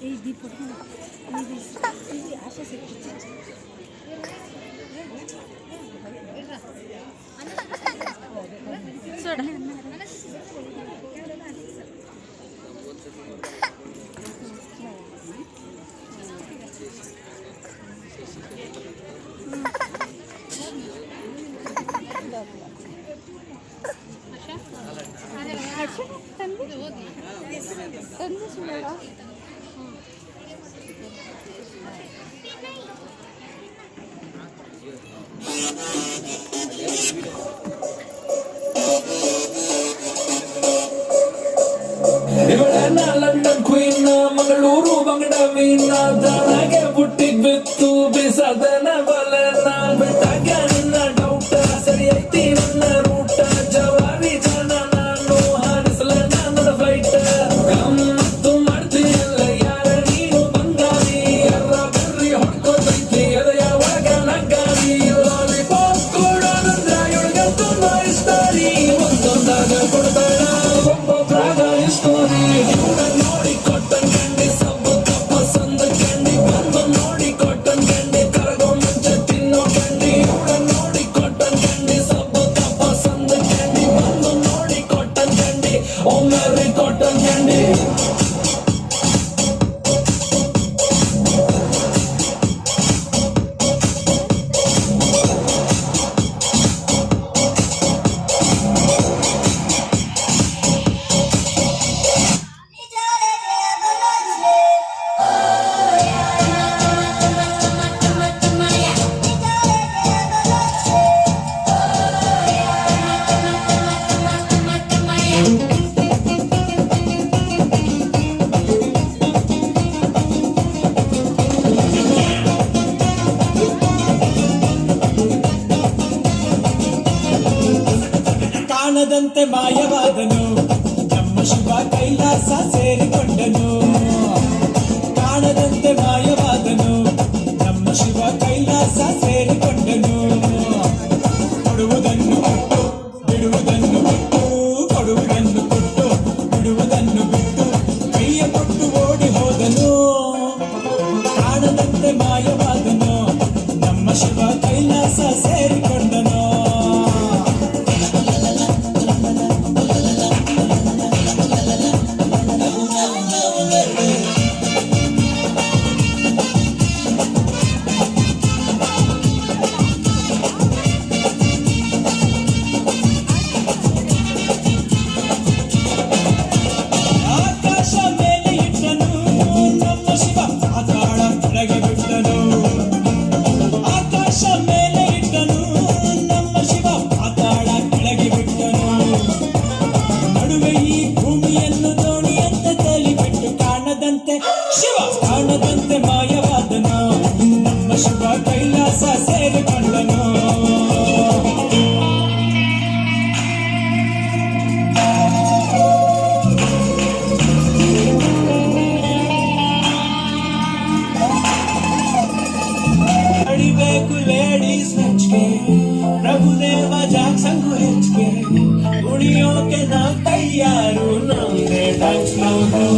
এই দীপ এই আশা সে ಇವಳನ್ನ ಲಂಡನ್ ಕ್ವೀನ್ ಮಂಗಳೂರು ಬಂಗಡ ಮೀನ ದಾಳಗೆ ಬುಟ್ಟಿಗ್ ಬಿತ್ತು ಬಿಸದನ ಬಲನ ಬಿಟ್ಟಾಗ ನಿನ್ನ ಡೌಟ ಸರಿ ಐತಿ ನನ್ನ ರೂಟ ಜವಾರಿ ಜನ ನಾನು ಹಾರಿಸಲ ನನ್ನ ಫ್ಲೈಟ್ ಗಮ್ಮತ್ತು ಮಾಡ್ತೀಯಲ್ಲ ಯಾರ ನೀನು ಬಂಗಾರಿ ಎಲ್ಲ ಬರ್ರಿ ಹೊಡ್ಕೋತೈತಿ ಅದ ಯಾವಾಗ ನಗ್ಗಾರಿ ಲಾಲಿಪಾಪ್ ಕೊಡೋದಂದ್ರ ಇವಳಿಗಂತೂ ಇಷ್ಟ ರೀ ಒಂದೊಂದಾಗ ಕೊಡ್ತಾಳ ಒಬ್ಬೊಬ್ರಾಗ ಸ್ಟೋರಿ ನೋಡಿ ಕಾಟನ್ ಕ್ಯಾಂಡಿ ಸಬ್ಬು ತಪ್ಪ ಸಂದ ಕ್ಯಾಂಡಿ ಬಂದು ನೋಡಿ ಕಾಟನ್ ಕ್ಯಾಂಡಿ ಕರಗೋ ಮುಂಚೆ ತಿನ್ನೋ ಕ್ಯಾಂಡಿ ನೋಡಿ ಕಾಟನ್ ಕ್ಯಾಂಡಿ ಸಬ್ಬು ತಪ್ಪ ಸಂದ ಕ್ಯಾಂಡಿ ಬಂದು ನೋಡಿ ಕಾಟನ್ ಕ್ಯಾಂಡಿ ಒಮ್ಮೆ ಕಾಟನ್ ಕ್ಯಾಂಡಿ ಕಾಣದಂತೆ ಮಾಯವಾದನು ನಮ್ಮ ಶಿವ ಕೈಲಾಸ ಸೇರಿಕೊಂಡನು ಕಾಣದಂತೆ ಮಾಯವಾದನು ನಮ್ಮ ಶಿವ ಕೈಲಾಸ ಸೇರಿಕೊಂಡನು ಕೊಡುವುದನ್ನು ಕೊಟ್ಟು ಬಿಡುವುದನ್ನು ಬಿಟ್ಟು ಕೊಡುವುದನ್ನು ಕೊಟ್ಟು ಬಿಡುವುದನ್ನು ಬಿಟ್ಟು ಕೈಯ ಕೊಟ್ಟು ಓಡಿ ಹೋದನು ಕಾಣದಂತೆ ಮಾಯವಾದನು ನಮ್ಮ ಶಿವ ಕೈಲಾಸ ಸೇರಿಕೊಂಡನು ಶಿವ ಕಾಣದಂತೆ ಮಾಯವಾದನು ನಮ್ಮ ಶಿವ ಕೈಲಾಸ ಸೇರಿಕೊಂಡನು ಅಡಿಬೇಕು ಲೇಡೀಸ್ ಮೆಚ್ಗೆ ಪ್ರಭುದೇವ ಜಾಕ್ಸಂಗು ಹೆಚ್ಚಿಗೆ ಉಳಿಯೋಕೆ ನಾವು ತಯಾರು ನಮ್ದೇ ಡ್ಯಾನ್ಸ್ ನಾವು